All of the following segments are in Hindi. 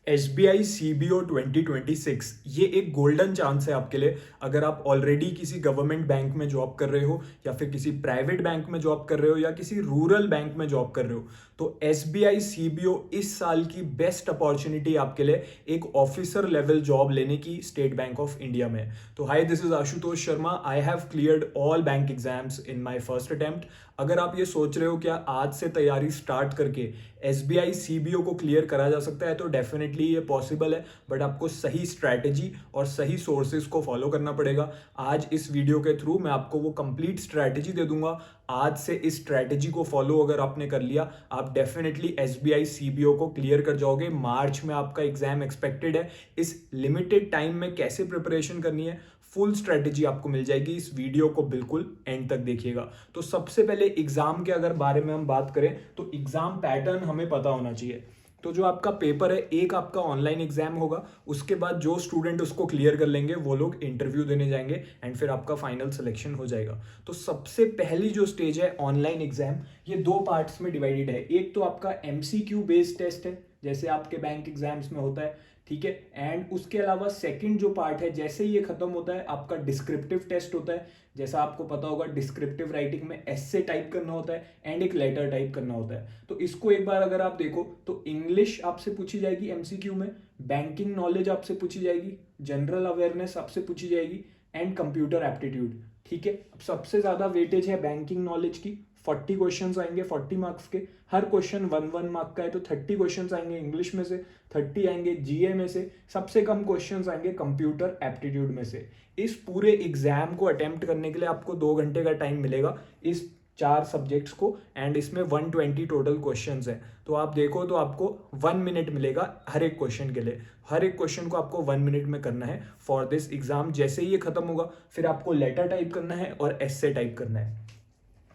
SBI CBO 2026 ये एक गोल्डन चांस है आपके लिए। अगर आप ऑलरेडी किसी गवर्नमेंट बैंक में जॉब कर रहे हो या फिर किसी प्राइवेट बैंक में जॉब कर रहे हो या किसी रूरल बैंक में जॉब कर रहे हो, तो SBI CBO इस साल की बेस्ट अपॉर्चुनिटी आपके लिए एक ऑफिसर लेवल जॉब लेने की स्टेट बैंक ऑफ इंडिया में। तो hi, this is Ashutosh Sharma. I have cleared all bank exams in my first attempt. अगर आप ये सोच रहे हो क्या आज से तैयारी स्टार्ट करके SBI CBO को क्लियर करा जा सकता है, तो डेफिनेटली ये पॉसिबल है, बट आपको सही स्ट्रैटेजी और सही सोर्सेज को फॉलो करना पड़ेगा। आज इस वीडियो के थ्रू मैं आपको वो कंप्लीट स्ट्रैटेजी दे दूंगा। आज से इस स्ट्रैटेजी को फॉलो अगर आपने कर लिया, आप डेफिनेटली SBI CBO को क्लियर कर जाओगे। मार्च में आपका एग्जाम एक्सपेक्टेड है। इस लिमिटेड टाइम में कैसे प्रिपरेशन करनी है, फुल स्ट्रेटेजी आपको मिल जाएगी। इस वीडियो को बिल्कुल एंड तक देखिएगा। तो सबसे पहले एग्जाम के अगर बारे में हम बात करें तो एग्जाम पैटर्न हमें पता होना चाहिए। तो जो आपका पेपर है, एक आपका ऑनलाइन एग्जाम होगा, उसके बाद जो स्टूडेंट उसको क्लियर कर लेंगे वो लोग इंटरव्यू देने जाएंगे एंड फिर आपका फाइनल सिलेक्शन हो जाएगा। तो सबसे पहली जो स्टेज है ऑनलाइन एग्जाम, ये दो पार्ट्स में डिवाइडेड है। एक तो आपका MCQ बेस्ड टेस्ट है, जैसे आपके बैंक एग्जाम्स में होता है, ठीक है। एंड उसके अलावा सेकंड जो पार्ट है, जैसे ही ये खत्म होता है, आपका डिस्क्रिप्टिव टेस्ट होता है। जैसा आपको पता होगा, डिस्क्रिप्टिव राइटिंग में एस्से टाइप करना होता है एंड एक लेटर टाइप करना होता है। तो इसको एक बार अगर आप देखो तो इंग्लिश आपसे पूछी जाएगी MCQ में, बैंकिंग नॉलेज आपसे पूछी जाएगी, जनरल अवेयरनेस आपसे पूछी जाएगी एंड कंप्यूटर एप्टीट्यूड, ठीक है। अब सबसे ज्यादा वेटेज है बैंकिंग नॉलेज की। 40 क्वेश्चंस आएंगे 40 मार्क्स के। हर क्वेश्चन 1 मार्क का है, तो 30 क्वेश्चंस आएंगे इंग्लिश में से, 30 आएंगे GA में से, सबसे कम क्वेश्चंस आएंगे कंप्यूटर एप्टीट्यूड में से। इस पूरे एग्जाम को अटेम्प्ट करने के लिए आपको 2 घंटे का टाइम मिलेगा इस 4 सब्जेक्ट्स को, एंड इसमें 120 टोटल क्वेश्चंस हैं। तो आप देखो तो आपको 1 मिनट मिलेगा हर एक क्वेश्चन के लिए। हर एक क्वेश्चन को आपको 1 मिनट में करना है फॉर दिस एग्जाम। जैसे ही ये खत्म होगा, फिर आपको लेटर टाइप करना है और एस्से टाइप करना है।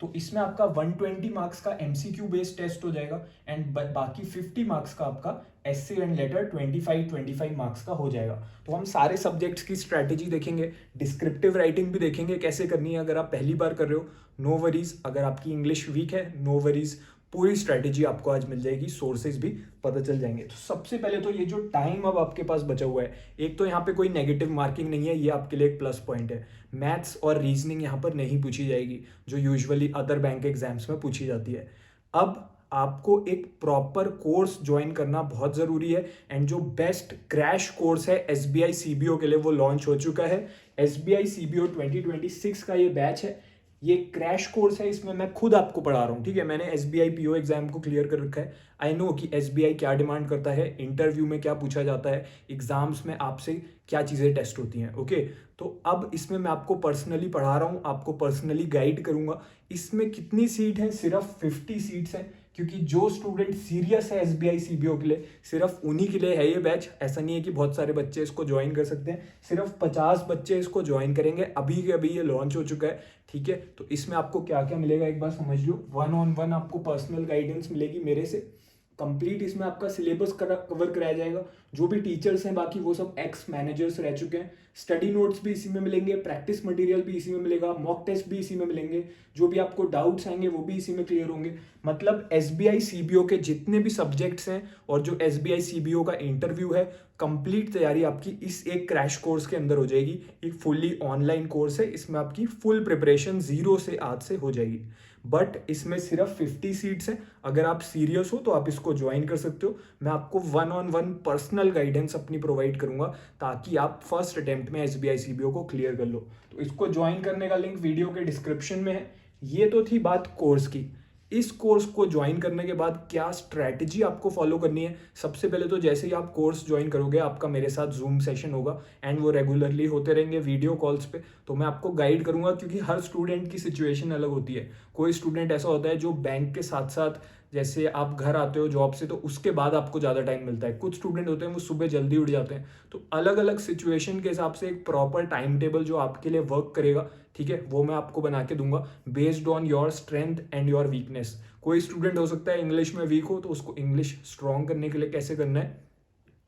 तो इसमें आपका 120 मार्क्स का MCQ बेस्ड टेस्ट हो जाएगा एंड बाकी 50 मार्क्स का आपका एस्से एंड लेटर 25 मार्क्स का हो जाएगा। तो हम सारे सब्जेक्ट्स की स्ट्रैटेजी देखेंगे, डिस्क्रिप्टिव राइटिंग भी देखेंगे कैसे करनी है। अगर आप पहली बार कर रहे हो, नो वरीज। अगर आपकी इंग्लिश वीक है, नो वरीज। पूरी स्ट्रैटेजी आपको आज मिल जाएगी, सोर्सेज भी पता चल जाएंगे। तो सबसे पहले तो ये जो टाइम अब आपके पास बचा हुआ है, एक तो यहाँ पे कोई नेगेटिव मार्किंग नहीं है, ये आपके लिए एक प्लस पॉइंट है। मैथ्स और रीजनिंग यहाँ पर नहीं पूछी जाएगी, जो यूजुअली अदर बैंक एग्जाम्स में पूछी जाती है। अब आपको एक प्रॉपर कोर्स ज्वाइन करना बहुत ज़रूरी है, एंड जो बेस्ट क्रैश कोर्स है SBI CBO के लिए वो लॉन्च हो चुका है। SBI CBO 2026 का ये बैच है, ये क्रैश कोर्स है। इसमें मैं खुद आपको पढ़ा रहा हूँ, ठीक है। मैंने SBI PO एग्जाम को क्लियर कर रखा है। आई नो कि SBI क्या डिमांड करता है, इंटरव्यू में क्या पूछा जाता है, एग्जाम्स में आपसे क्या चीज़ें टेस्ट होती हैं, ओके। तो अब इसमें मैं आपको पर्सनली पढ़ा रहा हूँ, आपको पर्सनली गाइड करूंगा। इसमें कितनी सीट है? सिर्फ 50 सीट्स हैं, क्योंकि जो स्टूडेंट सीरियस है SBI CBO के लिए, सिर्फ उन्हीं के लिए है ये बैच। ऐसा नहीं है कि बहुत सारे बच्चे इसको ज्वाइन कर सकते हैं, सिर्फ 50 बच्चे इसको ज्वाइन करेंगे। अभी के अभी ये लॉन्च हो चुका है, ठीक है। तो इसमें आपको क्या क्या मिलेगा एक बार समझ लो। 1-on-1 आपको पर्सनल गाइडेंस मिलेगी मेरे से। कंप्लीट इसमें आपका सिलेबस कवर कराया जाएगा। जो भी टीचर्स हैं बाकी वो सब एक्स मैनेजर्स रह चुके हैं। स्टडी नोट्स भी इसी में मिलेंगे, प्रैक्टिस मटेरियल भी इसी में मिलेगा, मॉक टेस्ट भी इसी में मिलेंगे। जो भी आपको डाउट्स आएंगे वो भी इसी में क्लियर होंगे। मतलब SBI CBO के जितने भी सब्जेक्ट्स हैं और जो SBI CBO का इंटरव्यू है, कंप्लीट तैयारी आपकी इस एक क्रैश कोर्स के अंदर हो जाएगी। एक फुल्ली ऑनलाइन कोर्स है, इसमें आपकी फुल प्रिपरेशन 0 से आज से हो जाएगी। बट इसमें सिर्फ 50 सीट्स हैं। अगर आप सीरियस हो तो आप इसको ज्वाइन कर सकते हो। मैं आपको 1-on-1 पर्सनल गाइडेंस अपनी प्रोवाइड करूंगा, ताकि आप फर्स्ट अटेम्प्ट में SBI CBO को क्लियर कर लो। तो इसको ज्वाइन करने का लिंक वीडियो के डिस्क्रिप्शन में है। ये तो थी बात कोर्स की। इस कोर्स को ज्वाइन करने के बाद क्या स्ट्रैटेजी आपको फॉलो करनी है? सबसे पहले तो जैसे ही आप कोर्स ज्वाइन करोगे, आपका मेरे साथ जूम सेशन होगा एंड वो रेगुलरली होते रहेंगे वीडियो कॉल्स पे। तो मैं आपको गाइड करूंगा, क्योंकि हर स्टूडेंट की सिचुएशन अलग होती है। कोई स्टूडेंट ऐसा होता है जो बैंक के साथ साथ, जैसे आप घर आते हो जॉब से तो उसके बाद आपको ज़्यादा टाइम मिलता है। कुछ स्टूडेंट होते हैं वो सुबह जल्दी उठ जाते हैं। तो अलग अलग सिचुएशन के हिसाब से एक प्रॉपर टाइम टेबल जो आपके लिए वर्क करेगा, ठीक है, वो मैं आपको बना के दूंगा based on your strength and your weakness. कोई स्टूडेंट हो सकता है इंग्लिश में वीक हो, तो उसको इंग्लिश स्ट्रॉन्ग करने के लिए कैसे करना है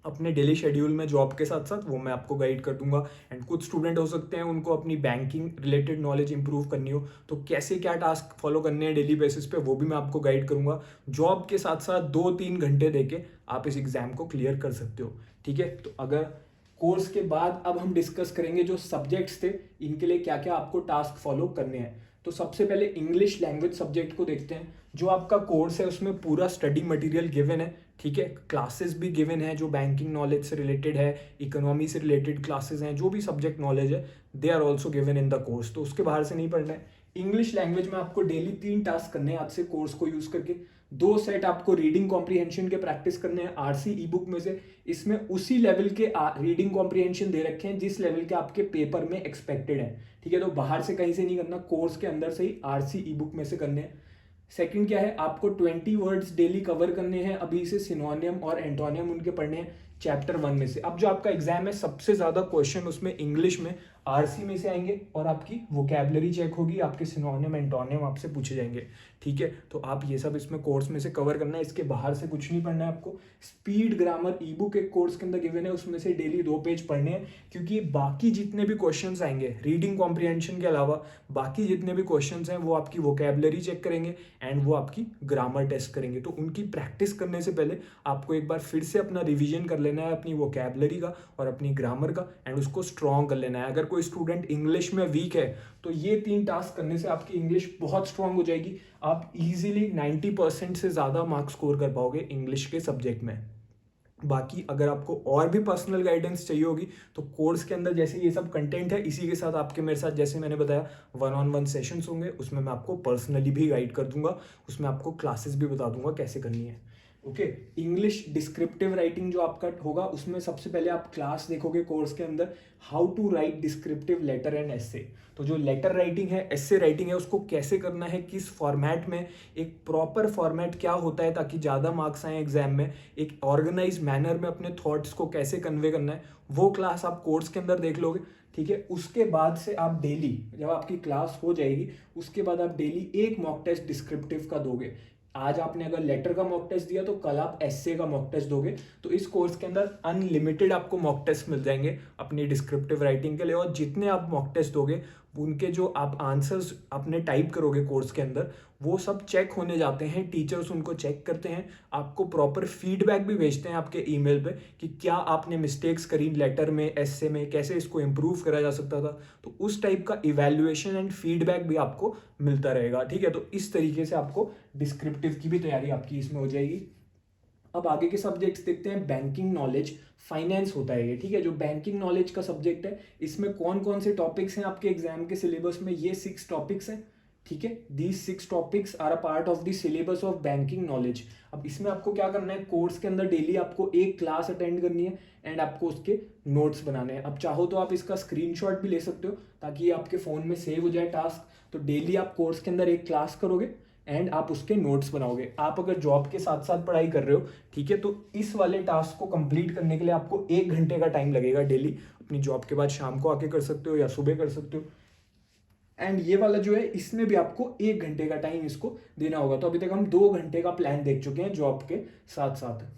अपने डेली शेड्यूल में जॉब के साथ साथ, वो मैं आपको गाइड कर दूंगा। एंड कुछ स्टूडेंट हो सकते हैं उनको अपनी बैंकिंग रिलेटेड नॉलेज इंप्रूव करनी हो, तो कैसे क्या टास्क फॉलो करने हैं डेली बेसिस पे, वो भी मैं आपको गाइड करूंगा। जॉब के साथ साथ 2-3 घंटे देके आप इस एग्जाम को क्लियर कर सकते हो, ठीक है। तो अगर कोर्स के बाद अब हम डिस्कस करेंगे जो सब्जेक्ट्स थे, इनके लिए क्या क्या आपको टास्क फॉलो करने हैं। तो सबसे पहले इंग्लिश लैंग्वेज सब्जेक्ट को देखते हैं। जो आपका कोर्स है उसमें पूरा स्टडी मटेरियल गिवन है, ठीक है। क्लासेस भी गिवन है जो बैंकिंग नॉलेज से रिलेटेड है, इकोनॉमी से रिलेटेड क्लासेस हैं, जो भी सब्जेक्ट नॉलेज है they are also given in the course, तो उसके बाहर से नहीं पढ़ना है। इंग्लिश लैंग्वेज में आपको डेली 3 टास्क करने हैं आज से कोर्स को यूज करके। 2 सेट आपको रीडिंग कॉम्प्रीहेंशन के प्रैक्टिस करने हैं आरसी ई बुक में से। इसमें उसी लेवल के रीडिंग कॉम्प्रीहेंशन दे रखे हैं जिस लेवल के आपके पेपर में एक्सपेक्टेड है, ठीक है। तो बाहर से कहीं से नहीं करना, कोर्स के अंदर से ही आरसी ई बुक में से करने हैं। सेकंड क्या है, आपको 20 वर्ड्स डेली कवर करने हैं, अभी से सिनोनियम और एंटोनियम उनके पढ़ने हैं चैप्टर 1 में से। अब जो आपका एग्जाम है सबसे ज्यादा क्वेश्चन उसमें इंग्लिश में आरसी में से आएंगे और आपकी वोकैबुलरी चेक होगी, आपके सिनोनियम एंटोनियम आपसे पूछे जाएंगे, ठीक है। तो आप ये सब इसमें कोर्स में से कवर करना है, इसके बाहर से कुछ नहीं पढ़ना है आपको। स्पीड ग्रामर ई बुक एक कोर्स के अंदर गिवन है, उसमें से डेली 2 पेज पढ़ने हैं, क्योंकि बाकी जितने भी क्वेश्चंस आएंगे रीडिंग कॉम्प्रिहेंशन के अलावा बाकी जितने भी क्वेश्चंस हैं वो आपकी वोकैबुलरी चेक करेंगे एंड वो आपकी ग्रामर टेस्ट करेंगे। तो उनकी प्रैक्टिस करने से पहले आपको एक बार फिर से अपना रिवीजन कर लेना है अपनी वोकैबुलरी का और अपनी ग्रामर का, एंड उसको स्ट्रॉन्ग कर लेना है। अगर कोई स्टूडेंट इंग्लिश में वीक है तो ये 3 टास्क करने से आपकी इंग्लिश बहुत स्ट्रांग हो जाएगी, आप इजीली 90% से ज़्यादा मार्क्स स्कोर कर पाओगे इंग्लिश के सब्जेक्ट में। बाकी अगर आपको और भी पर्सनल गाइडेंस चाहिए होगी तो कोर्स के अंदर जैसे ये सब कंटेंट है, इसी के साथ आपके मेरे साथ जैसे मैंने बताया 1-on-1 सेशंस होंगे, उसमें मैं आपको पर्सनली भी गाइड कर दूंगा, उसमें आपको क्लासेस भी बता दूंगा कैसे करनी है। ओके, इंग्लिश डिस्क्रिप्टिव राइटिंग जो आपका होगा उसमें सबसे पहले आप क्लास देखोगे कोर्स के अंदर, how to write descriptive letter and essay. तो जो लेटर राइटिंग है, एसे राइटिंग है, उसको कैसे करना है, किस फॉर्मेट में, एक प्रॉपर फॉर्मेट क्या होता है ताकि ज़्यादा मार्क्स आए एग्जाम में, एक ऑर्गेनाइज मैनर में अपने थॉट्स को कैसे कन्वे करना है, वो क्लास आप कोर्स के अंदर देख लोगे, ठीक है। उसके बाद से आप डेली, जब आपकी क्लास हो जाएगी उसके बाद आप डेली एक मॉक टेस्ट डिस्क्रिप्टिव का दोगे। आज आपने अगर लेटर का मॉक टेस्ट दिया तो कल आप एसे का मॉक टेस्ट दोगे। तो इस कोर्स के अंदर अनलिमिटेड आपको मॉक टेस्ट मिल जाएंगे अपनी डिस्क्रिप्टिव राइटिंग के लिए, और जितने आप मॉक टेस्ट दोगे उनके जो आप आंसर्स अपने टाइप करोगे कोर्स के अंदर वो सब चेक होने जाते हैं, टीचर्स उनको चेक करते हैं, आपको प्रॉपर फीडबैक भी भेजते हैं आपके ईमेल पे कि क्या आपने मिस्टेक्स करी लेटर में, एसे में, कैसे इसको इम्प्रूव करा जा सकता था। तो उस टाइप का इवैल्यूएशन एंड फीडबैक भी आपको मिलता रहेगा, ठीक है। तो इस तरीके से आपको डिस्क्रिप्टिव की भी तैयारी आपकी इसमें हो जाएगी। अब आगे के सब्जेक्ट्स देखते हैं। बैंकिंग नॉलेज, फाइनेंस होता है ये, ठीक है। जो बैंकिंग नॉलेज का सब्जेक्ट है इसमें कौन कौन से टॉपिक्स हैं आपके एग्जाम के सिलेबस में, ये 6 टॉपिक्स हैं, ठीक है। These 6 topics are a part of the syllabus of banking knowledge. अब इसमें आपको क्या करना है, कोर्स के अंदर डेली आपको एक क्लास अटेंड करनी है एंड आपको उसके नोट्स बनाने हैं। अब चाहो तो आप इसका स्क्रीनशॉट भी ले सकते हो ताकि ये आपके फोन में सेव हो जाए टास्क। तो डेली आप कोर्स के अंदर एक क्लास करोगे एंड आप उसके नोट्स बनाओगे। आप अगर जॉब के साथ साथ पढ़ाई कर रहे हो, ठीक है, तो इस वाले टास्क को कंप्लीट करने के लिए आपको 1 घंटे का टाइम लगेगा डेली। अपनी जॉब के बाद शाम को आके कर सकते हो या सुबह कर सकते हो। एंड ये वाला जो है इसमें भी आपको 1 घंटे का टाइम इसको देना होगा। तो अभी तक हम 2 घंटे का प्लान देख चुके हैं जॉब के साथ साथ।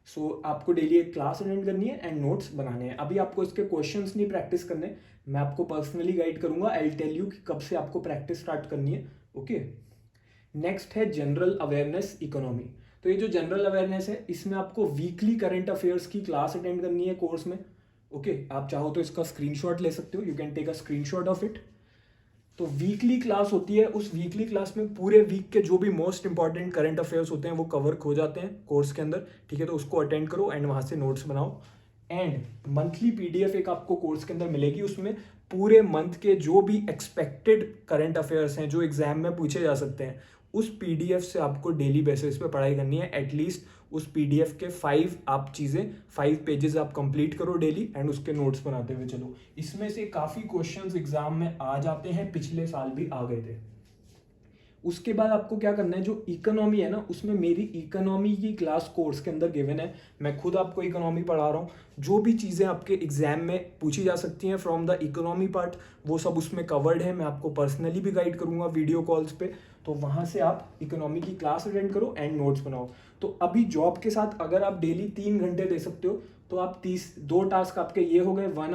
सो आपको डेली एक क्लास अटेंड करनी है एंड नोट्स बनाने हैं। अभी आपको इसके क्वेश्चंस नहीं प्रैक्टिस करने, मैं आपको पर्सनली गाइड करूंगा, आई विल टेल यू कि कब से आपको प्रैक्टिस स्टार्ट करनी है। ओके, नेक्स्ट है जनरल अवेयरनेस इकोनॉमी। तो ये जो जनरल अवेयरनेस है इसमें आपको वीकली करंट अफेयर्स की क्लास अटेंड करनी है कोर्स में। ओके, आप चाहो तो इसका स्क्रीनशॉट ले सकते हो, you can take a screenshot of it. तो वीकली क्लास होती है, उस वीकली क्लास में पूरे वीक के जो भी मोस्ट इंपॉर्टेंट करंट अफेयर्स होते हैं वो कवर हो जाते हैं कोर्स के अंदर, ठीक है। तो उसको अटेंड करो एंड वहाँ से नोट्स बनाओ। एंड मंथली पीडीएफ एक आपको कोर्स के अंदर मिलेगी, उसमें पूरे मंथ के जो भी एक्सपेक्टेड करंट अफेयर्स हैं जो एग्जाम में पूछे जा सकते हैं उस पीडीएफ से आपको डेली बेसिस पे पढ़ाई करनी है। एटलीस्ट उस पीडीएफ के 5 पेजेस आप कंप्लीट करो डेली एंड उसके नोट्स बनाते हुए चलो। इसमें से काफ़ी क्वेश्चंस एग्जाम में आ जाते हैं, पिछले साल भी आ गए थे। उसके बाद आपको क्या करना है, जो इकोनॉमी है ना उसमें मेरी इकोनॉमी की क्लास कोर्स के अंदर गिवन है, मैं खुद आपको इकोनॉमी पढ़ा रहा हूँ। जो भी चीज़ें आपके एग्जाम में पूछी जा सकती हैं फ्रॉम द इकोनॉमी पार्ट वो सब उसमें कवर्ड है। मैं आपको पर्सनली भी गाइड करूँगा वीडियो कॉल्स पे। तो वहाँ से आप इकोनॉमी की क्लास अटेंड करो एंड नोट्स बनाओ। तो अभी जॉब के साथ अगर आप डेली 3 घंटे दे सकते हो तो आप 2 टास्क आपके ये हो गए, 1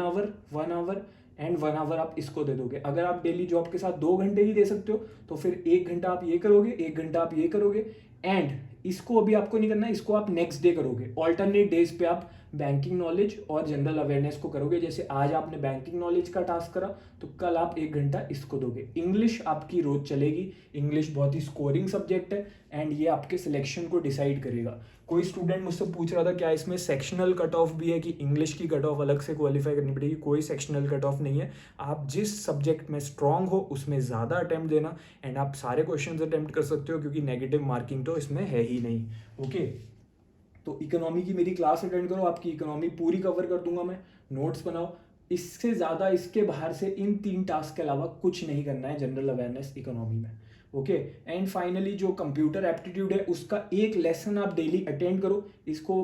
आवर एंड 1 आवर आप इसको दे दोगे। अगर आप डेली जॉब के साथ 2 घंटे ही दे सकते हो तो फिर 1 घंटा आप ये करोगे, 1 घंटा आप ये करोगे एंड इसको अभी आपको नहीं करना, इसको आप नेक्स्ट डे करोगे। ऑल्टरनेट डेज पे आप बैंकिंग नॉलेज और जनरल अवेयरनेस को करोगे। जैसे आज आपने बैंकिंग नॉलेज का टास्क करा तो कल आप 1 घंटा इसको दोगे। इंग्लिश आपकी रोज चलेगी, इंग्लिश बहुत ही स्कोरिंग सब्जेक्ट है एंड ये आपके सिलेक्शन को डिसाइड करेगा। कोई स्टूडेंट मुझसे पूछ रहा था क्या इसमें सेक्शनल कट ऑफ भी है कि इंग्लिश की कट ऑफ अलग से क्वालिफाई करनी पड़ेगी। कोई सेक्शनल कट ऑफ नहीं है, आप जिस सब्जेक्ट में स्ट्रांग हो उसमें ज़्यादा अटेम्प्ट देना एंड आप सारे क्वेश्चंस अटेम्प्ट कर सकते हो क्योंकि नेगेटिव मार्किंग तो इसमें है ही नहीं। ओके, तो इकोनॉमी की मेरी क्लास अटेंड करो, आपकी इकोनॉमी पूरी कवर कर दूंगा मैं, नोट्स बनाओ। इससे ज़्यादा इसके बाहर से इन 3 टास्क के अलावा कुछ नहीं करना है जनरल अवेयरनेस इकोनॉमी में। ओके, एंड फाइनली जो कंप्यूटर एप्टीट्यूड है उसका एक लेसन आप डेली अटेंड करो। इसको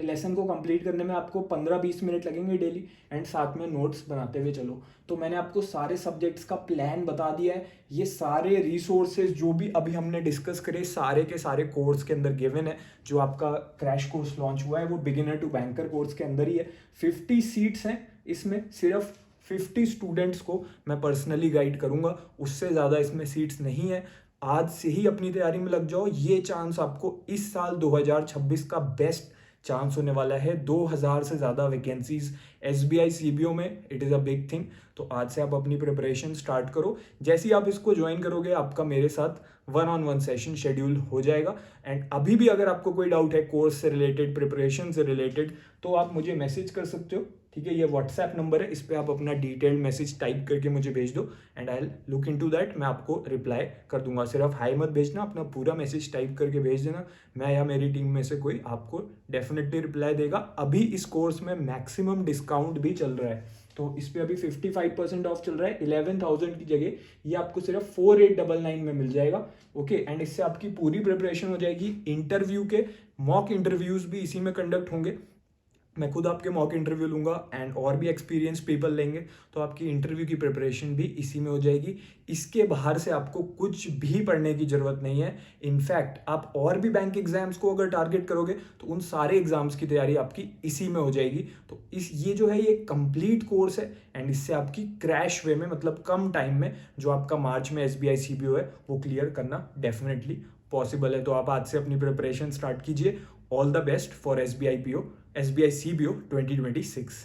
लेसन को कंप्लीट करने में आपको 15-20 मिनट लगेंगे डेली एंड साथ में नोट्स बनाते हुए चलो। तो मैंने आपको सारे सब्जेक्ट्स का प्लान बता दिया है। ये सारे रिसोर्सेज जो भी अभी हमने डिस्कस करे सारे के सारे कोर्स के अंदर गिवन है। जो आपका क्रैश कोर्स लॉन्च हुआ है वो बिगिनर टू बैंकर कोर्स के अंदर ही है। 50 सीट्स हैं इसमें, सिर्फ 50 स्टूडेंट्स को मैं पर्सनली गाइड करूंगा, उससे ज़्यादा इसमें सीट्स नहीं है। आज से ही अपनी तैयारी में लग जाओ, ये चांस आपको इस साल 2026 का बेस्ट चांस होने वाला है। 2000 से ज़्यादा वैकेंसीज SBI CBO में, it is a big thing. तो आज से आप अपनी प्रिपरेशन स्टार्ट करो। जैसे ही आप इसको ज्वाइन करोगे आपका मेरे साथ 1-on-1 सेशन शेड्यूल हो जाएगा। एंड अभी भी अगर आपको कोई डाउट है कोर्स से रिलेटेड, प्रिपरेशन से रिलेटेड, तो आप मुझे मैसेज कर सकते हो। ठीक है, ये व्हाट्सएप नंबर है, इस पर आप अपना डिटेल्ड मैसेज टाइप करके मुझे भेज दो and I look into that, मैं आपको रिप्लाई कर दूंगा। सिर्फ हाई मत भेजना, अपना पूरा मैसेज टाइप करके भेज देना, मैं या मेरी टीम में से कोई आपको डेफिनेटली रिप्लाई देगा। अभी इस कोर्स में मैक्सिमम डिस्काउंट भी चल रहा है, तो इस पर अभी 55% ऑफ चल रहा है। 11,000 की जगह ये आपको सिर्फ 4899 में मिल जाएगा। ओके, एंड इससे आपकी पूरी प्रिपरेशन हो जाएगी। इंटरव्यू के मॉक इंटरव्यूज भी इसी में कंडक्ट होंगे, मैं खुद आपके मॉक इंटरव्यू लूंगा एंड और भी एक्सपीरियंस पीपल लेंगे, तो आपकी इंटरव्यू की प्रिपरेशन भी इसी में हो जाएगी। इसके बाहर से आपको कुछ भी पढ़ने की ज़रूरत नहीं है। इनफैक्ट आप और भी बैंक एग्जाम्स को अगर टारगेट करोगे तो उन सारे एग्जाम्स की तैयारी आपकी इसी में हो जाएगी। तो ये जो है ये कंप्लीट कोर्स है एंड इससे आपकी क्रैश वे में, मतलब कम टाइम में, जो आपका मार्च में SBI CBO है वो क्लियर करना डेफिनेटली पॉसिबल है। तो आप आज से अपनी प्रिपरेशन स्टार्ट कीजिए। All the best for SBI CBO 2026।